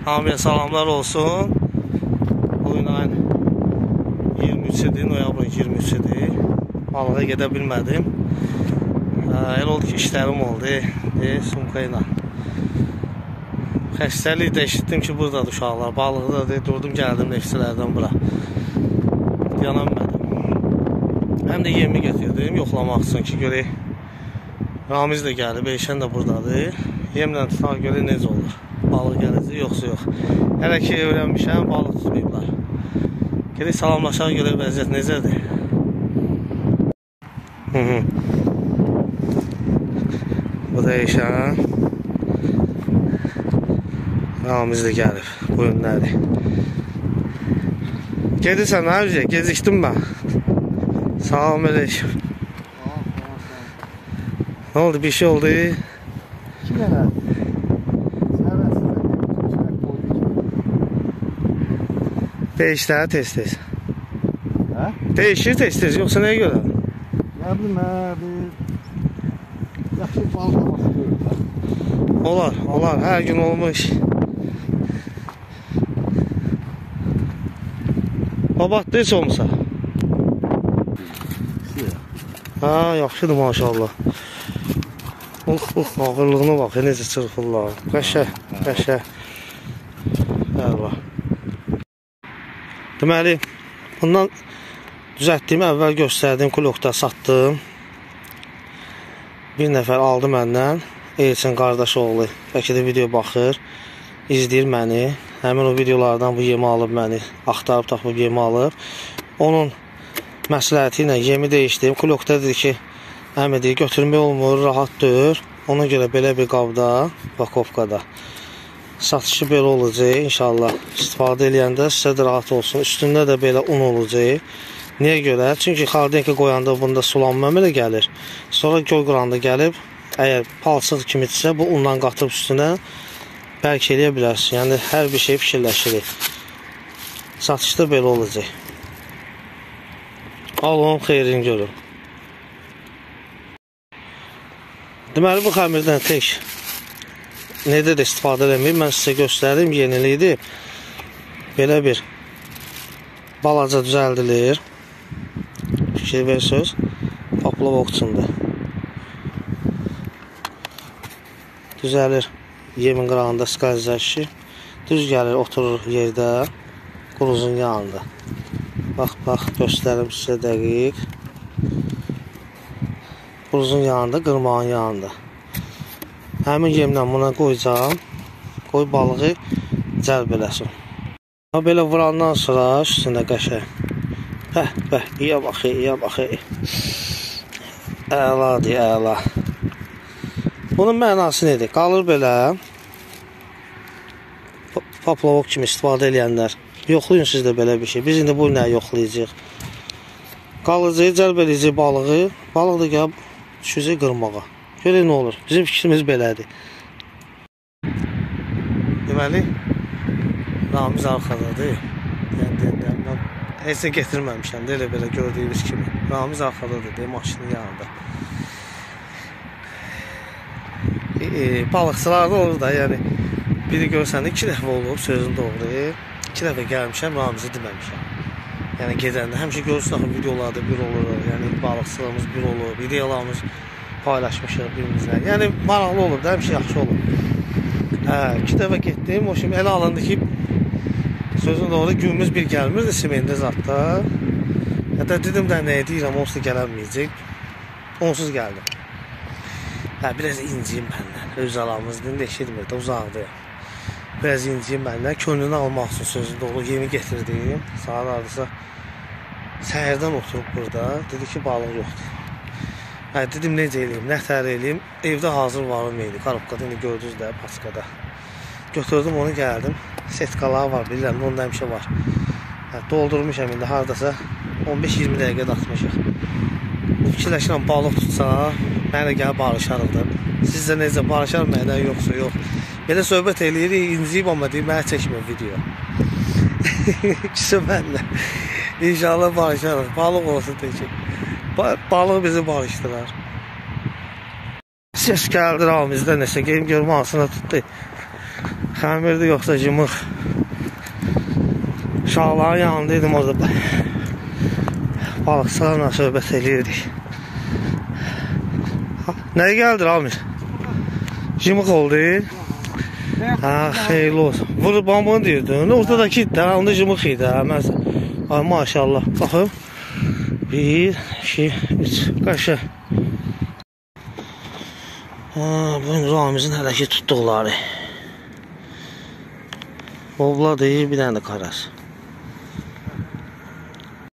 Hamıya salamlar olsun. Bugün ayın 23-dir, noyabrın 23-dir. Balığa gedə bilmədim. Elə oldu ki, işlərim oldu. Sumka ilə. Xəstəlik də eşitdim ki, buradadır uşaqlar. Balıqda da durdum, gəldim nefslərdən bura. Yana bilmədim. Həm də yemi getirdim, yoxlamaq üçün ki, görək. Ramiz də gəlib, Eyşən də buradadır. Yemlə tutaq görək necə olur. Balıq gələcək, yoxsa yox. Hələ ki, öyrənmişəm, balıq tutmayıblar. Gələk salamlaşaq görək vəziyyət necədir. Bu da Eyşən. Ramiz də gəlib, bu günlərdir. Gedirsən, nə üzə? Gecikdim mən. Salam əleykum. Ne oldu? Bir şey oldu. 2 dənə. Değişler tez-tez. Hə? Değişir tez-tez, yoksa neye göre? Nə bilim, bir yaxşı balıq olması görürlər. Olar. Her gün olmuş. Babatdı heç olmasa. Ha, yaxşıdır maşallah. Ağırlığına bak, necə çırpırlar. Qəşəng. Əlva. Deməli, bundan düzəltdiyim, əvvəl göstərdiyim kulokda satdım. Bir nəfər aldı məndən. Elçin qardaş oğlu. Bəlkə də video baxır. İzləyir məni. Həmin o videolardan bu yemi alıb məni. Axtarıb tapıb yemi alıb. Onun məsləhəti ilə yemi dəyişdim. Kulokda dedi ki, əmi deyir, götürmək olmur, rahat deyir. Ona görə belə bir qabda, bakopkada satışı belə olacaq. İnşallah istifadə eləyəndə sizə də rahat olsun. Üstündə də belə un olacaq. Niyə görə? Çünki xardenki qoyanda bunda sulanma əmələ gəlir. Sonra göy quranda gəlib, əgər palçıq kimidirsə, bu undan qatıb üstünə bərk eləyə bilərsin. Yəni, hər bir şey fikirləşirik. Satışda belə olacaq. Alın, xeyrini görün. Deməli, bu xəmirdən tək necə də istifadə eləməyib. Mən sizə göstərdim, yenilikdir. Belə bir balaca düzəldilir. Fikir verirsiniz, paplavok üçündür. Düzəlir yemin qırağında skazləşir. Düz gəlir, oturur yerdə, quruzun yanında. Bax, göstərim sizə dəqiq. Quruzun yanında, qırmağın yanında. Həmin yemlə buna qoyacağım. Qoy balığı cəlb eləsin. Belə vurandan sonra üstündə qəşəng. İyə bax. Əladır, əla. Bunun mənası nedir? Qalır belə. Paplavok kimi istifadə eləyənlər. Yoxlayın siz də belə bir şey. Biz indi bu nəyə yoxlayacaq? Qalıcıyı cəlb eləyəcək balığı. Balıq da gəlib düşəcək qırmağa. Görək nə olur. Bizim fikrimiz belədir. Deməli, Ramiz arxadadır. Mən heç nə getirməmişəm. Elə belə gördüyünüz kimi. Ramiz arxadadır, maşının yanında. Balıqçılarda olur da, yəni biri görsən 2 dəfə olub, sözün doğru. 2 dəfə gəlmişəm, Ramizi deməmişəm. Yəni gedəndə həmişə görürsün axı videolarda bir olur. Yəni balıqçılığımız bir olur, videolarımız paylaşmışıq birimizlə. Yəni maraqlı olur da, həmişə yaxşı olur. 2 dəfə getdim, o şimdi elə alındı ki, sözün doğru günümüz bir gəlmirdi simində zatda. Hətta dedim də nəyə deyirəm, onsuz da gələnməyəcək. Onsuz gəldim. Biraz inciyim məndən. Öz alamızdır, eşitmir də, uzaqdır. Biraz inciyim məndən. Könlünü almaq üçün sözün doğru yemi getirdim. Saat ardısa səhərdən oturub burada. Dedi ki, balıq yoxdur. Dedim, necə eləyim, nətər eləyim. Evdə hazır varım idi. Karobkada indi gördünüz də, paskada. Götürdüm, onu gəldim. Setkalar var, bilirəm, onda həmişə var. Doldurmuşam indi, haradasa 15-20 dəqiqədə atmışıq. Bu fikirləşirəm, balıq tutsa, mənə gəlib barışarıqdır. Sizdə necə, barışar məndən yoxsa yox. Belə söhbət eləyirik, inciyib, amma deyim, mənə çəkmir video. İkisi mənlə. İnşallah barışarıq, balıq olsun təkir. Balıq bizi barışdırar. Ses gəldi Ramizdə, nəsə, geyim görmə hansına tutdu. Xəmirdir yoxsa cımıq. Uşaqların yanındaydım orada. Balıqçılarla söhbət eləyirdik. Nəyə gəldir Amir? Cımıq oldu. Ha, xeyirli olsun. Vurub bambını deyirdin. Ortadakı idi, onda cımıq idi. Ay, maşallah. Baxın. 1, 2, 3. Qaşa. Bu Ramizin hələ ki tutduqları. Ovla deyir, bir dənə də qaras.